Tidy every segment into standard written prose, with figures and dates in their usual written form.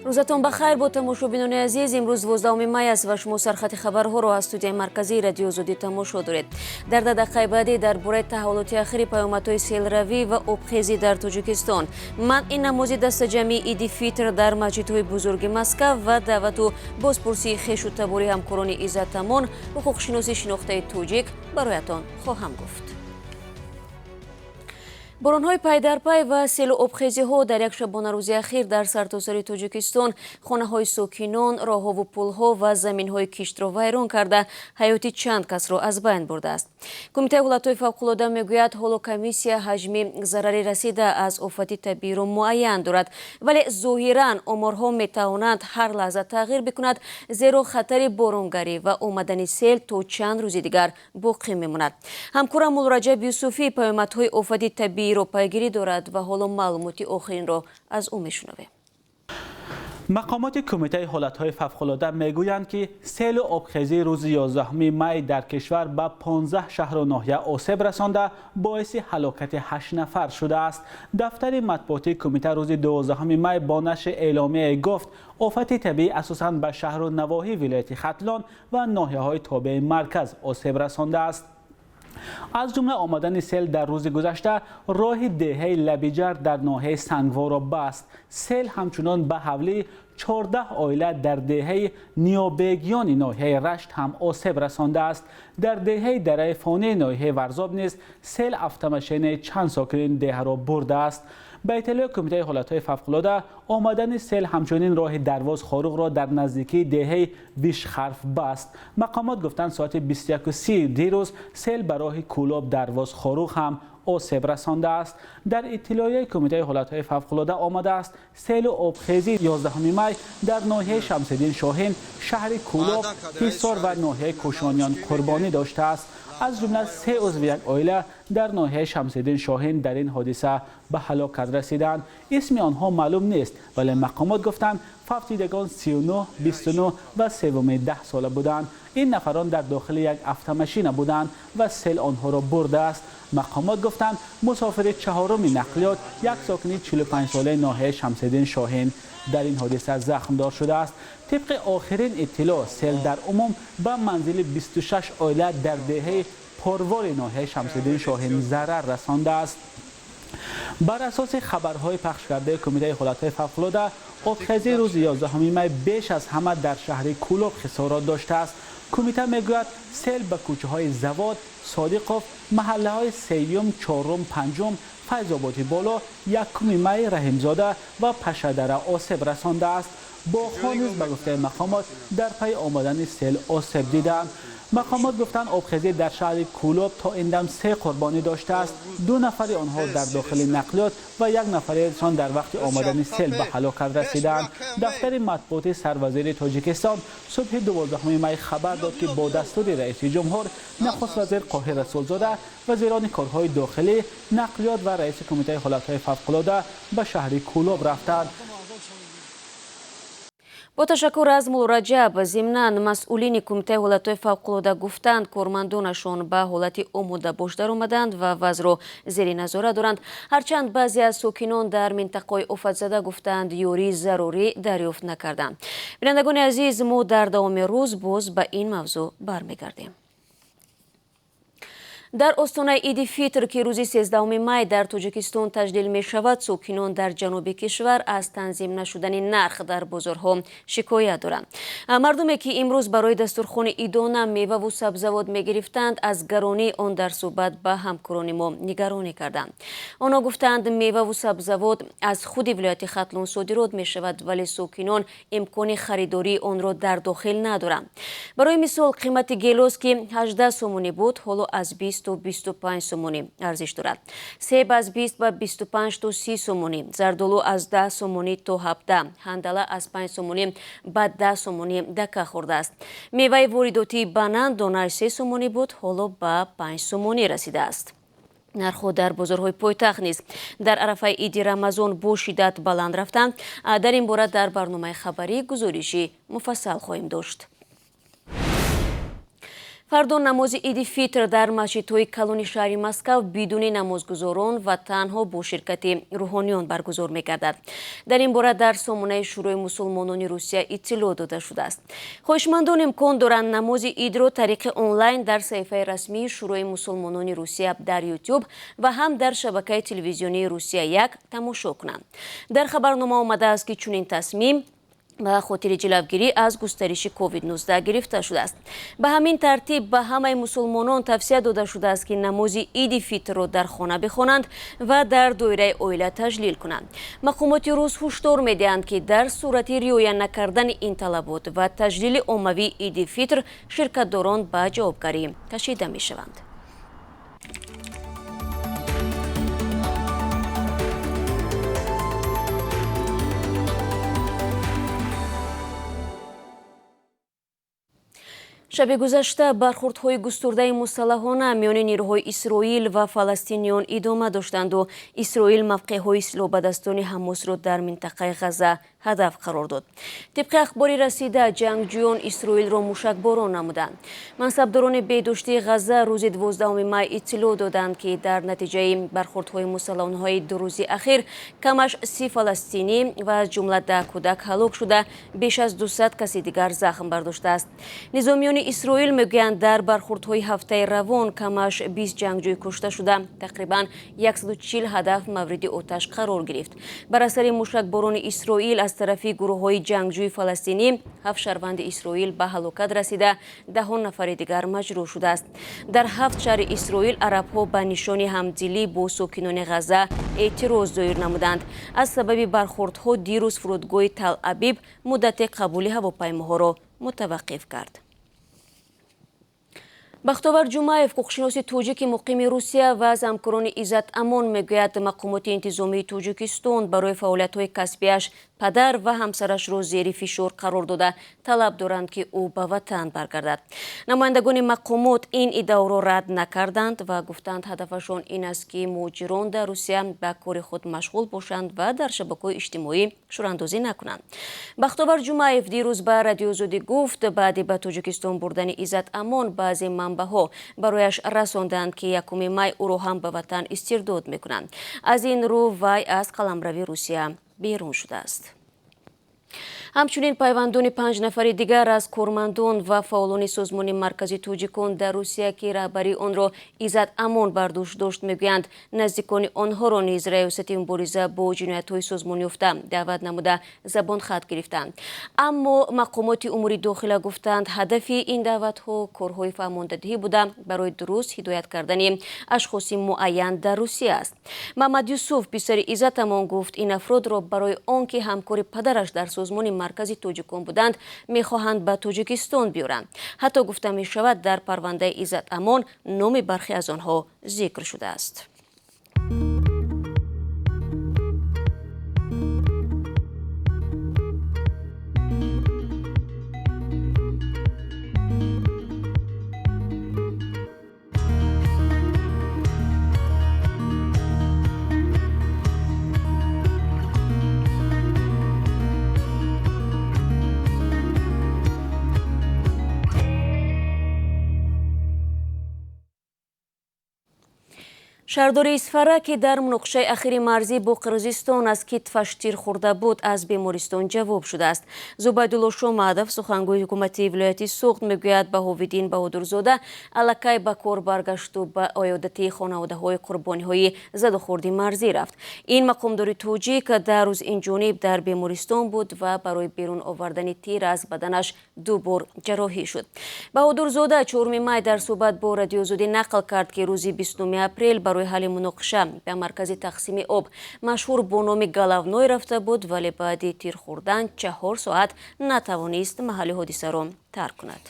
روزتون بخیر با تماشابینان عزیز. امروز 12 می است و شما سرخط خبرها را از استودیوی مرکزی رادیو آزادی تماشا دارید. در دقیقه بعدی درباره تحولات اخیر پیامدهای سیلروی و آبخیزی در تاجیکستان، منع نماز دست جمعی عید فیطر در مسجدهای بزرگ مسکو و دعوت و بازپرسی خویش و تباری همکاران عزتمند حقوق شناسی شناخته تاجیک برایتان خواهم گفت. باران‌های پی در پی و سیل و آبخیزی‌ها در یک شبانه روز اخیر در سرتاسر تاجیکستان خانه‌های ساکنان، راه‌ها و پل‌ها و زمین‌های کشت را ویران کرده حیات چند کس را از بین برده است. کمیته حالت‌های فوق‌العاده میگوید حالا کمیسیا حجم ضرری رسیده از آفت طبیعی را معین دارد، ولی ظاهراً آمارها می‌تواند هر لحظه تغییر بکند، زیرا خطر بارانگری و آمدن سیل تا چند روز دیگر باقی می‌ماند. همکارم رجب یوسفی پیامدهای آفت طبیعی رو پیگیری دارد و حالا معلوماتی آخرین را از او میشنویم. مقامات کمیته حالتهای فوق‌العاده میگویند که سیل و آبخیزی روز 11 می در کشور به 15 شهر و ناحیه آسیب رسانده باعث هلاکت 8 نفر شده است. دفتر مطبوعاتی کمیته روز 12 می با نشر اعلامیه گفت آفت طبیعی اساساً به شهر و نواحی ولایت ختلان و ناحیه‌های تابع مرکز آسیب رسانده است. از جمله آمدن سیل در روز گذشته راه دهه لبیجر در ناحیه سنگوار را بست. سیل همچنان به حولی 14 عائله در دهه نیابگیان ناحیه رشت هم آسیب رسانده است. در دهه دره فانه ناحیه ورزاب نیز سیل افتمشین چند ساکن دهه را برده است. به اطلاع کمیته حالتهای فوق‌العاده آمدن سیل همچنین راه درواز خاروق را در نزدیکی دهه ویشخرف بست. مقامات گفتند ساعت 21:30 دیروز سیل به راه کولاب درواز خاروق هم آسیب رسانده است. در اطلاعیه کمیته حالتهای فوق‌العاده آمده است سیل و آبخیزی 11 می در ناحیه شمس‌الدین شاهین، شهر کولاب، حصار و ناحیه کوشانیان قربانی داشته است. از جمله 3 عضو یک عائله در ناحیه شمس‌الدین شاهین در این حادثه به هلاکت رسیدند. اسم آنها معلوم نیست، ولی مقامات گفتند فوت دیدگان 39، 29 و سوم 10 ساله بودند. این نفران در داخل یک افتماشین بودند و سیل آنها را برده است. مقامات گفتند مسافر چهارم نقلیات یک ساکن 45 ساله ناحیه شمس‌الدین شاهین در این حادثه زخمدار شده است. طبق آخرین اطلاع سیل در عموم به منزل 26 عائله در دهه پروار ناحیه شمس‌الدین شاهین ضرر رسانده است. بر اساس خبرهای پخش کرده کمیته حالتهای فوق‌العاده آبخیزی روز 11 می بیش از همه در شهر کولاب خسارات داشته است. کمیته میگوید سیل به کوچه های زواد، صادقوف، محله های سیوم، چهارم، پنجم، فیض‌آبادی بالا، یکم می، رحیمزاده و پشدره آسیب رسانده است. باغ‌ها نیز به گفته مقامات در پی آمدن سیل آسیب دیدند. مقامات گفتند آبخیزی در شهر کولاب تا این دم 3 قربانی داشته است. 2 نفر آنها در داخل نقلیات و 1 نفرشان در وقت آمدن سیل به هلاکت رسیدند. دفتر مطبوعاتی سروزیر تاجیکستان صبح 12 می خبر داد که با دستور رئیس جمهور، نخست وزیر قاهر رسولزاده، وزیران کارهای داخلی، نقلیات و رئیس کمیته حالتهای فوق‌العاده به شهر کولاب رفتند. با تشکر از رجب. ضمناً مسئولین کمیته حالتهای فوق‌العاده گفتند کارمندانشان به حالت آماده باش در آمدند و وضع را زیر نظارت دارند. هرچند بعضی از ساکنان در منطقه آفت زده گفتند یاری ضروری دریافت نکردند. بینندگان عزیز، ما در دوام روز باز به این موضوع برمیگردیم. در آستانه عید فیطر که روز 13 می در تاجیکستان تجلیل می شود، ساکنان در جنوب کشور از تنظیم نشدن نرخ در بازارها شکایت دارند. مردمی که امروز برای دسترخوان عیدانه میوه و سبزیجات می گرفتند از گرانی آن در صحبت به همکاران ما نگرانی کردند. آنها گفتند میوه و سبزیجات از خود ولایت ختلان صادرات می شود، ولی ساکنان امکان خریداری آن را در داخل ندارند. برای مثال قیمت گیلاس که 18 سومونی بود حالا از 20 تا 25 سومونی ارزش دارد. سیب از 20 به 25 تا 30 سومونی، زردالو از 10 سومونی تا 17، هندله از 5 سومونی به 10 سومونی دکه خورده است. میوه وارداتی بنان دانه 3 سومونی بود حالا به 5 سومونی رسیده است. نرخ در بازارهای پایتخت نیز در عرفه عید رمضان با شدت بلند رفتند. در این باره در برنامه خبری گزارشی مفصل خواهیم داشت. фардо намози иди фитр дар масҷидҳои калони шаҳри Москав бидуни намозгузорон ва танҳо бо ширкати рӯҳониён баргузор мегардад. Дар ин бора дар сомонаи шӯрои мусулмонони Русия иттилоъ дода шудааст. хоҳишмандон имкон доранд намози идро тариқи онлайн дар саҳифаи расмии шӯрои мусулмонони Русия дар YouTube ва ҳам дар шабакаи телевизионии Русия-1 тамошо кунанд. Дар хабарнома омадааст ки чунин тасмим ба хотири ҷилавгирӣ аз густариши COVID-19 гирифта шудааст. Ба ҳамин тартиб ба ҳамаи мусулмонон тавсия дода шудааст ки намози иди фитрро дар хона бихонанд ва дар доираи оила таҷлил кунанд. мақомоти рус ҳушдор медиҳанд ки дар сурати риоя накардани ин талабот ва таҷлили оммавии иди фитр ширкатдорон ба ҷавобгарӣ кашида мешаванд. шаби гузашта бархурдҳои густурдаи мусаллаҳона миёни нирӯҳои Исроил ва фаластиниён идома доштанду Исроил мавқеъҳои силоҳбадастони Ҳамосро дар минтақаи Ғаза ҳадаф қарор дод. тибқи ахбори расида, ҷангҷӯён Исроилро мушакборон намуданд. мансабдорони бедоштии Ғаза рӯзи 12 май иттилоъ доданд ки дар натиҷаи бархурдҳои мусаллаҳонаҳои ду рӯзи ахир камаш 30 фаластинӣ ва аз ҷумла 10 кӯдак ҳалок шуда, беш аз 200 каси дигар захм бардоштааст. низомиёни Исроил мегӯянд дар бархурдҳои ҳафтаи равон камаш 20 ҷангҷӯй кушта шуда, тақрибан 140 ҳадаф мавриди оташ қарор гирифт. бар асари мушакборони Исроил аз тарафи гурӯҳҳои ҷангҷӯи фаластинӣ 7 шаҳрванди Исроил ба ҳалокат расида, даҳон нафари дигар маҷрӯҳ шудааст. дар 7 шаҳри Исроил арабҳо ба нишони ҳамдилӣ бо сокинони Ғаза эътироз зоҳир намуданд. аз сабаби бархурдҳо дирӯз фурудгоҳи Тал-Абиб муддати қабули ҳавопаймоҳоро мутаваққиф кард. бахтовар ҷумаев, ҳуқуқшиноси тоҷики муқими Русия ва аз ҳамкорони Иззат Амон мегӯяд мақомоти интизомии Тоҷикистон барои фаъолиятҳои касбияш падар ва ҳамсарашро зери фишор қарор дода талаб доранд ки ӯ ба ватан баргардад. намояндагони мақомот ин иддаоро рад накарданд ва гуфтанд ҳадафашон ин аст ки муҳоҷирон дар Русия ба кори худ машғул бошанд ва дар шабакаҳои иҷтимоӣ шӯрандозӣ накунанд. бахтовар ҷумаев дирӯз ба Радиоозодӣ гуфт баъди ба Тоҷикистон бурдани Иззат Амон баъзе манбаъҳо барояш расонданд ки 1 май ӯро ҳам ба ватан истирдод мекунанд. аз ин рӯ вай аз қаламрави Русия берун шудааст. ҳамчунин пайвандони 5 нафари дигар аз кормандон ва фаъолони созмони маркази тоҷикон дар Русия ки раҳбари онро Иззат Амон бар дӯш дошт мегӯянд наздикони онҳоро низ раёсати мубориза бо ҷиноятҳои созмон ёфта даъват намуда забонхат гирифтанд. аммо мақомоти умури дохила гуфтанд ҳадафи ин даъватҳо корҳои фаҳмондадиҳӣ буда барои дуруст ҳидоят кардани ашхоси муайян дар Русия аст. Маҳмад Юсуф писари Иззат Амон гуфт ин афродро барои он ки ҳамкори падараш дар созмони маркази тоҷикон буданд мехоҳанд ба Тоҷикистон биёранд. ҳатто гуфта мешавад дар парвандаи Иззат Амон номи бархе аз онҳо зикр шудааст. шаҳрдори Исфара ки дар муноқишаи ахири марзӣ бо Қирғизистон аз китфаш тир хӯрда буд, аз бемористон ҷавоб шудааст. Зубайдулло Шомадов, сухангӯи ҳукумати вилояти Суғд, мегӯяд Баҳовиддин Баҳодурзода аллакай ба кор баргашту ба оёдати хонаводаҳои қурбониҳои задухӯрди марзӣ рафт. ин мақомдори тоҷик дар рӯз инҷониб дар бемористон буд ва барои берун овардани тир аз баданаш 2 бор ҷарроҳӣ шуд. Баҳодурзода 4 май дар суҳбат бо Радиоозодӣ нақл кард ки рӯзи 20 апрел барои ҳалли муноқиша ба маркази тақсими об машҳур бо номи Галавной рафта буд, вале баъди тир хӯрдан 4 соат натавонист маҳалли ҳодисаро тарк кунад.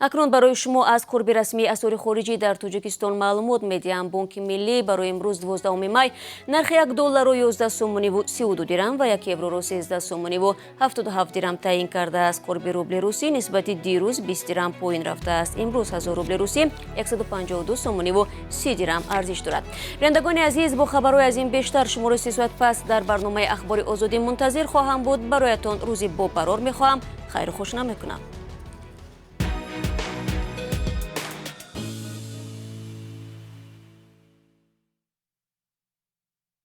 акнун барои шумо аз қурби расмии асъори хориҷӣ дар Тоҷикистон маълумот медиҳам. Бонки миллӣ барои имрӯз 12 май нархи $1 11 сомониву 32 дирам ва 1 евроро 13 сомониву 77 дирам таъин кардааст. қурби рубли русӣ нисбати дирӯз 20 дирам поин рафтааст. имрӯз 1000 рубли русӣ 152 сомониву 30 дирам арзиш дорад. бинандагони азиз, бо хабарҳои аз ин бештар шуморо 3 соат пас дар барномаи ахбори озодӣ мунтазир хоҳам буд. бароятон рӯзи бопарор мехоҳам. хайру хушнам мекунам.